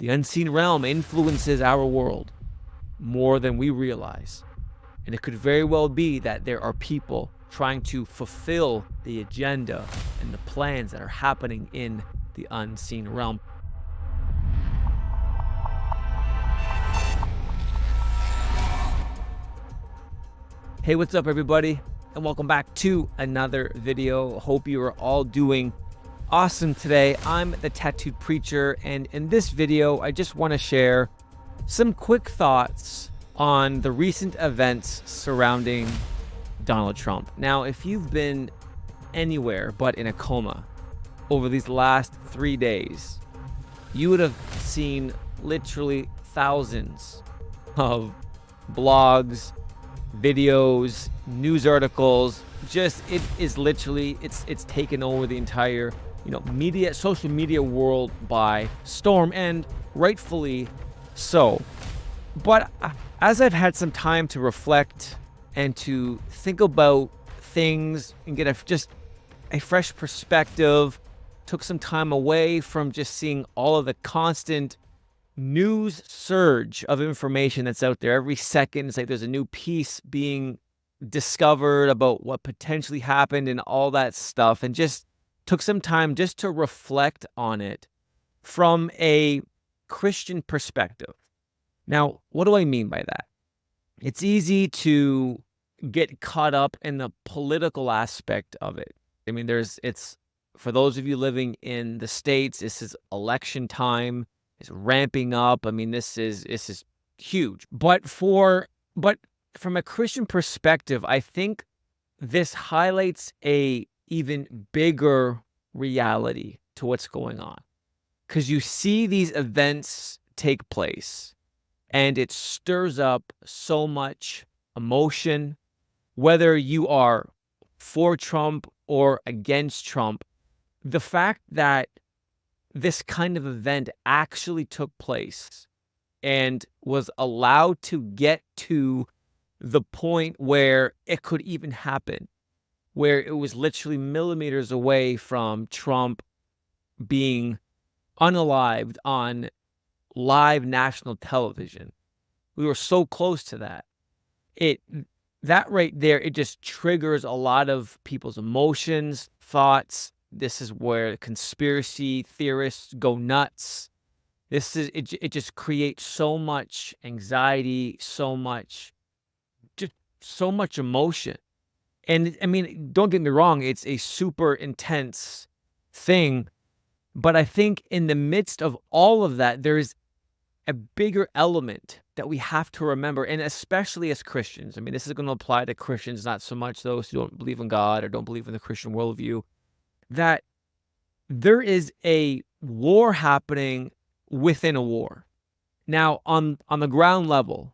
The unseen realm influences our world more than we realize. And it could very well be that there are people trying to fulfill the agenda and the plans that are happening in the unseen realm. Hey, what's up, everybody? And welcome back to another video. Hope you are all doing awesome today. I'm the Tattooed Preacher, and in this video, I just want to share some quick thoughts on the recent events surrounding Donald Trump. Now, if you've been anywhere but in a coma over these last 3 days, you would have seen literally thousands of blogs, videos, news articles. Just, it is literally, it's taken over the entire social media world by storm, and rightfully so. But as I've had some time to reflect and to think about things and get just a fresh perspective, took some time away from just seeing all of the constant news surge of information that's out there. Every second, it's like there's a new piece being discovered about what potentially happened and all that stuff, and just took some time just to reflect on it from a Christian perspective. Now, what do I mean by that? It's easy to get caught up in the political aspect of it. I mean, it's for those of you living in the States, this is election time. It's ramping up. I mean, this is huge. But from a Christian perspective, I think this highlights a even bigger reality to what's going on. Because you see these events take place, and it stirs up so much emotion, whether you are for Trump or against Trump. The fact that this kind of event actually took place and was allowed to get to the point where it could even happen, where it was literally millimeters away from Trump being unalived on live national television. We were so close to that. That right there, it just triggers a lot of people's emotions, thoughts. This is where conspiracy theorists go nuts. It just creates so much anxiety, so much emotion. And I mean, don't get me wrong, it's a super intense thing. But I think in the midst of all of that, there's a bigger element that we have to remember, and especially as Christians. I mean, this is going to apply to Christians, not so much those who don't believe in God or don't believe in the Christian worldview, that there is a war happening within a war. Now, on the ground level,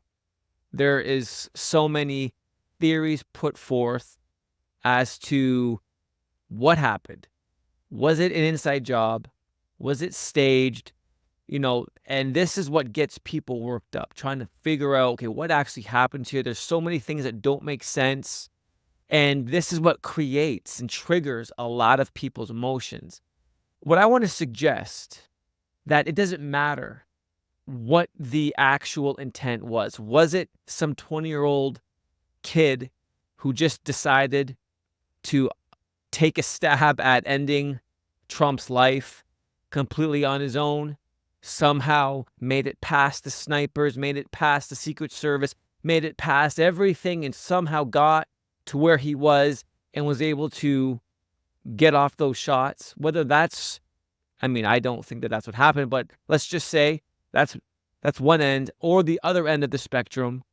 there is so many theories put forth as to what happened. Was it an inside job? Was it staged? And this is what gets people worked up, trying to figure out, okay, what actually happened here? There's so many things that don't make sense. And this is what creates and triggers a lot of people's emotions. What I want to suggest, that it doesn't matter what the actual intent was. Was it some 20-year-old kid who just decided to take a stab at ending Trump's life completely on his own, somehow made it past the snipers, made it past the Secret Service, made it past everything, and somehow got to where he was and was able to get off those shots? Whether that's, I mean, I don't think that that's what happened, but let's just say that's one end. Or the other end of the spectrum,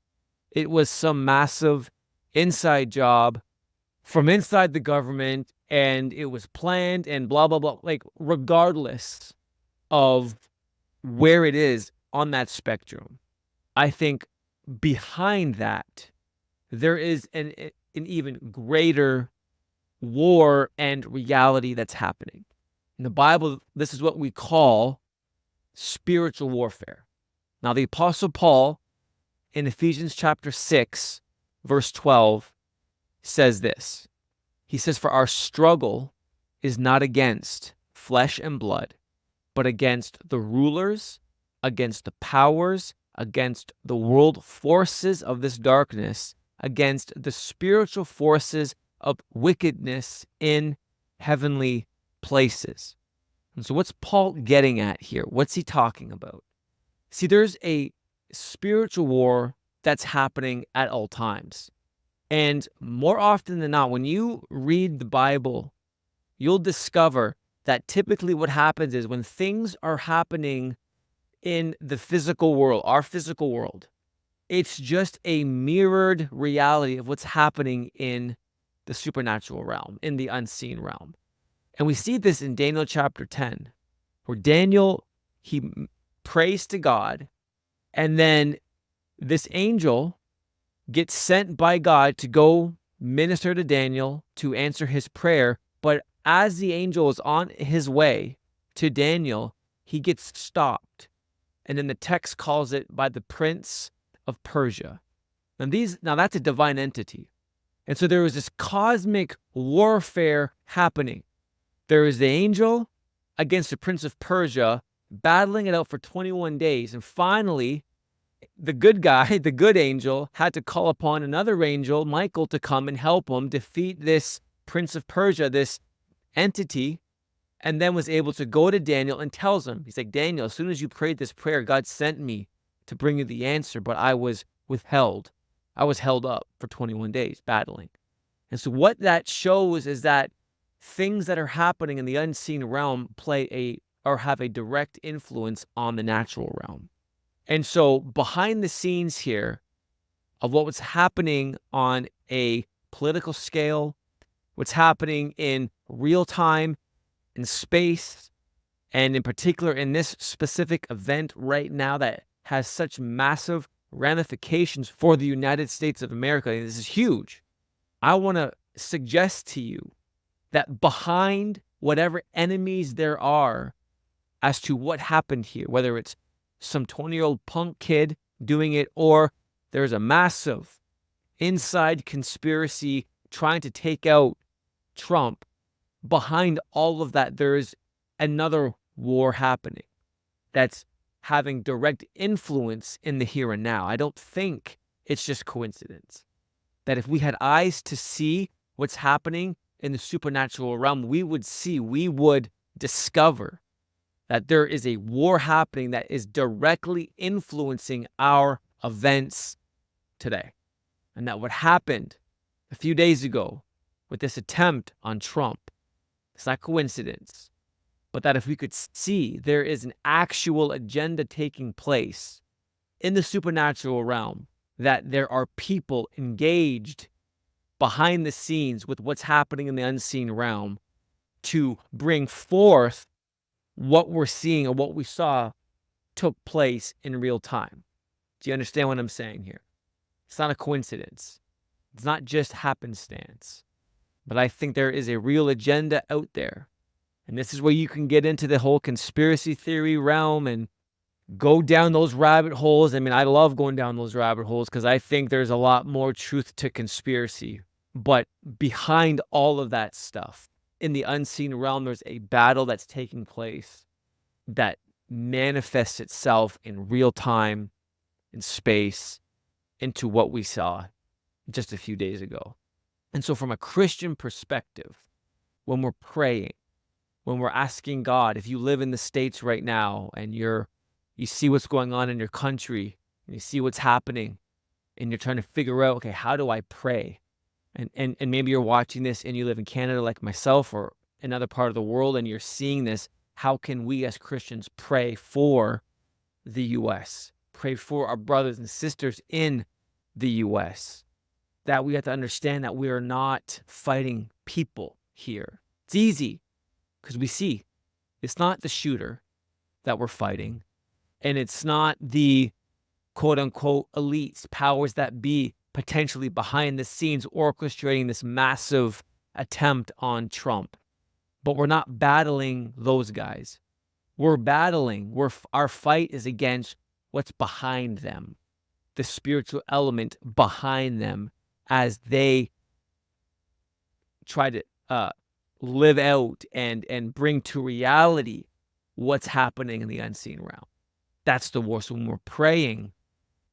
it was some massive inside job from inside the government, and it was planned and blah, blah, blah. Like, regardless of where it is on that spectrum, I think behind that, there is an even greater war and reality that's happening. In the Bible, this is what we call spiritual warfare. Now, the Apostle Paul in Ephesians chapter 6, verse 12, says this. He says, "For our struggle is not against flesh and blood, but against the rulers, against the powers, against the world forces of this darkness, against the spiritual forces of wickedness in heavenly places. And so what's Paul getting at here? What's he talking about? See, there's a spiritual war that's happening at all times. And more often than not, when you read the Bible, you'll discover that typically what happens is when things are happening in the physical world, our physical world, it's just a mirrored reality of what's happening in the supernatural realm, in the unseen realm. And we see this in Daniel chapter 10, where Daniel, he prays to God, and then this angel gets sent by God to go minister to Daniel to answer his prayer. But as the angel is on his way to Daniel, he gets stopped. And then the text calls it by the prince of Persia. Now that's a divine entity. And so there was this cosmic warfare happening. There is the angel against the prince of Persia, battling it out for 21 days. And finally, the good guy, the good angel, had to call upon another angel, Michael, to come and help him defeat this prince of Persia, this entity, and then was able to go to Daniel and tells him, he's like, Daniel, as soon as you prayed this prayer, God sent me to bring you the answer, but I was withheld. I was held up for 21 days battling. And so what that shows is that things that are happening in the unseen realm have a direct influence on the natural realm. And so behind the scenes here of what was happening on a political scale, what's happening in real time, in space, and in particular in this specific event right now that has such massive ramifications for the United States of America. This is huge. I want to suggest to you that behind whatever enemies there are as to what happened here, whether it's some 20-year-old punk kid doing it, or there's a massive inside conspiracy trying to take out Trump, behind all of that, there is another war happening that's having direct influence in the here and now. I don't think it's just coincidence. That if we had eyes to see what's happening in the supernatural realm, we would discover that there is a war happening that is directly influencing our events today. And that what happened a few days ago with this attempt on Trump, it's not coincidence, but that if we could see there is an actual agenda taking place in the supernatural realm, that there are people engaged behind the scenes with what's happening in the unseen realm to bring forth what we're seeing or what we saw took place in real time. Do you understand what I'm saying here? It's not a coincidence. It's not just happenstance. But I think there is a real agenda out there. And this is where you can get into the whole conspiracy theory realm and go down those rabbit holes. I mean, I love going down those rabbit holes because I think there's a lot more truth to conspiracy. But behind all of that stuff, in the unseen realm, there's a battle that's taking place that manifests itself in real time, in space, into what we saw just a few days ago. And so from a Christian perspective, when we're praying, when we're asking God, if you live in the States right now and you see what's going on in your country, and you see what's happening, and you're trying to figure out, okay, how do I pray? And maybe you're watching this and you live in Canada like myself or another part of the world and you're seeing this. How can we as Christians pray for the U.S., pray for our brothers and sisters in the U.S., that we have to understand that we are not fighting people here. It's easy because we see it's not the shooter that we're fighting, and it's not the quote-unquote elites, powers that be, potentially behind the scenes orchestrating this massive attempt on Trump. But we're not battling those guys. Our fight is against what's behind them, the spiritual element behind them as they try to live out and bring to reality what's happening in the unseen realm. That's the war. So when we're praying,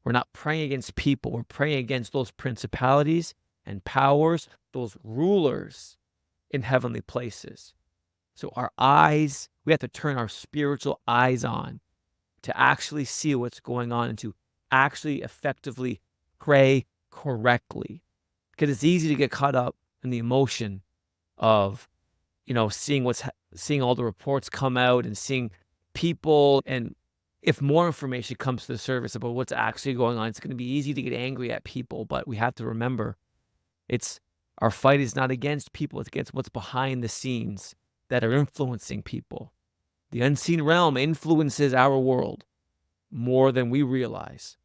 we're not praying against people. We're praying against those principalities and powers, those rulers in heavenly places. So our eyes, we have to turn our spiritual eyes on to actually see what's going on and to actually effectively pray correctly. Because it's easy to get caught up in the emotion of, seeing all the reports come out and seeing people. And if more information comes to the surface about what's actually going on, it's going to be easy to get angry at people. But we have to remember, our fight is not against people. It's against what's behind the scenes that are influencing people. The unseen realm influences our world more than we realize.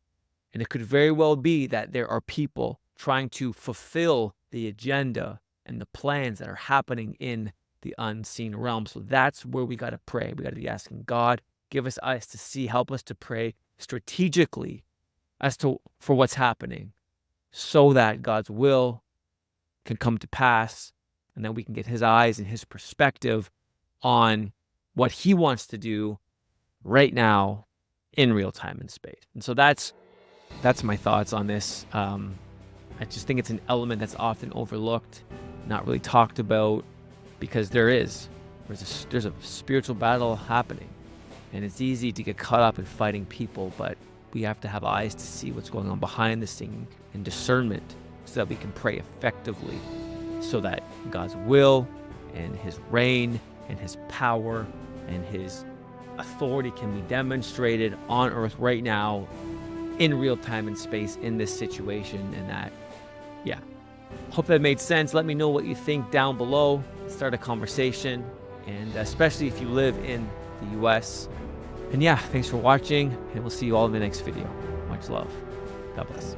And it could very well be that there are people trying to fulfill the agenda and the plans that are happening in the unseen realm. So that's where we got to pray. We got to be asking God, give us eyes to see, help us to pray strategically for what's happening, so that God's will can come to pass, and then we can get his eyes and his perspective on what he wants to do right now in real time and space. And so that's my thoughts on this. I just think it's an element that's often overlooked, not really talked about, because there's a spiritual battle happening, and it's easy to get caught up in fighting people, but we have to have eyes to see what's going on behind the scene and discernment, so that we can pray effectively, so that God's will and his reign and his power and his authority can be demonstrated on earth right now in real time and space in this situation. And that, hope that made sense. Let me know what you think down below. Start a conversation, and especially if you live in the US. And thanks for watching, and we'll see you all in the next video. Much love. God bless.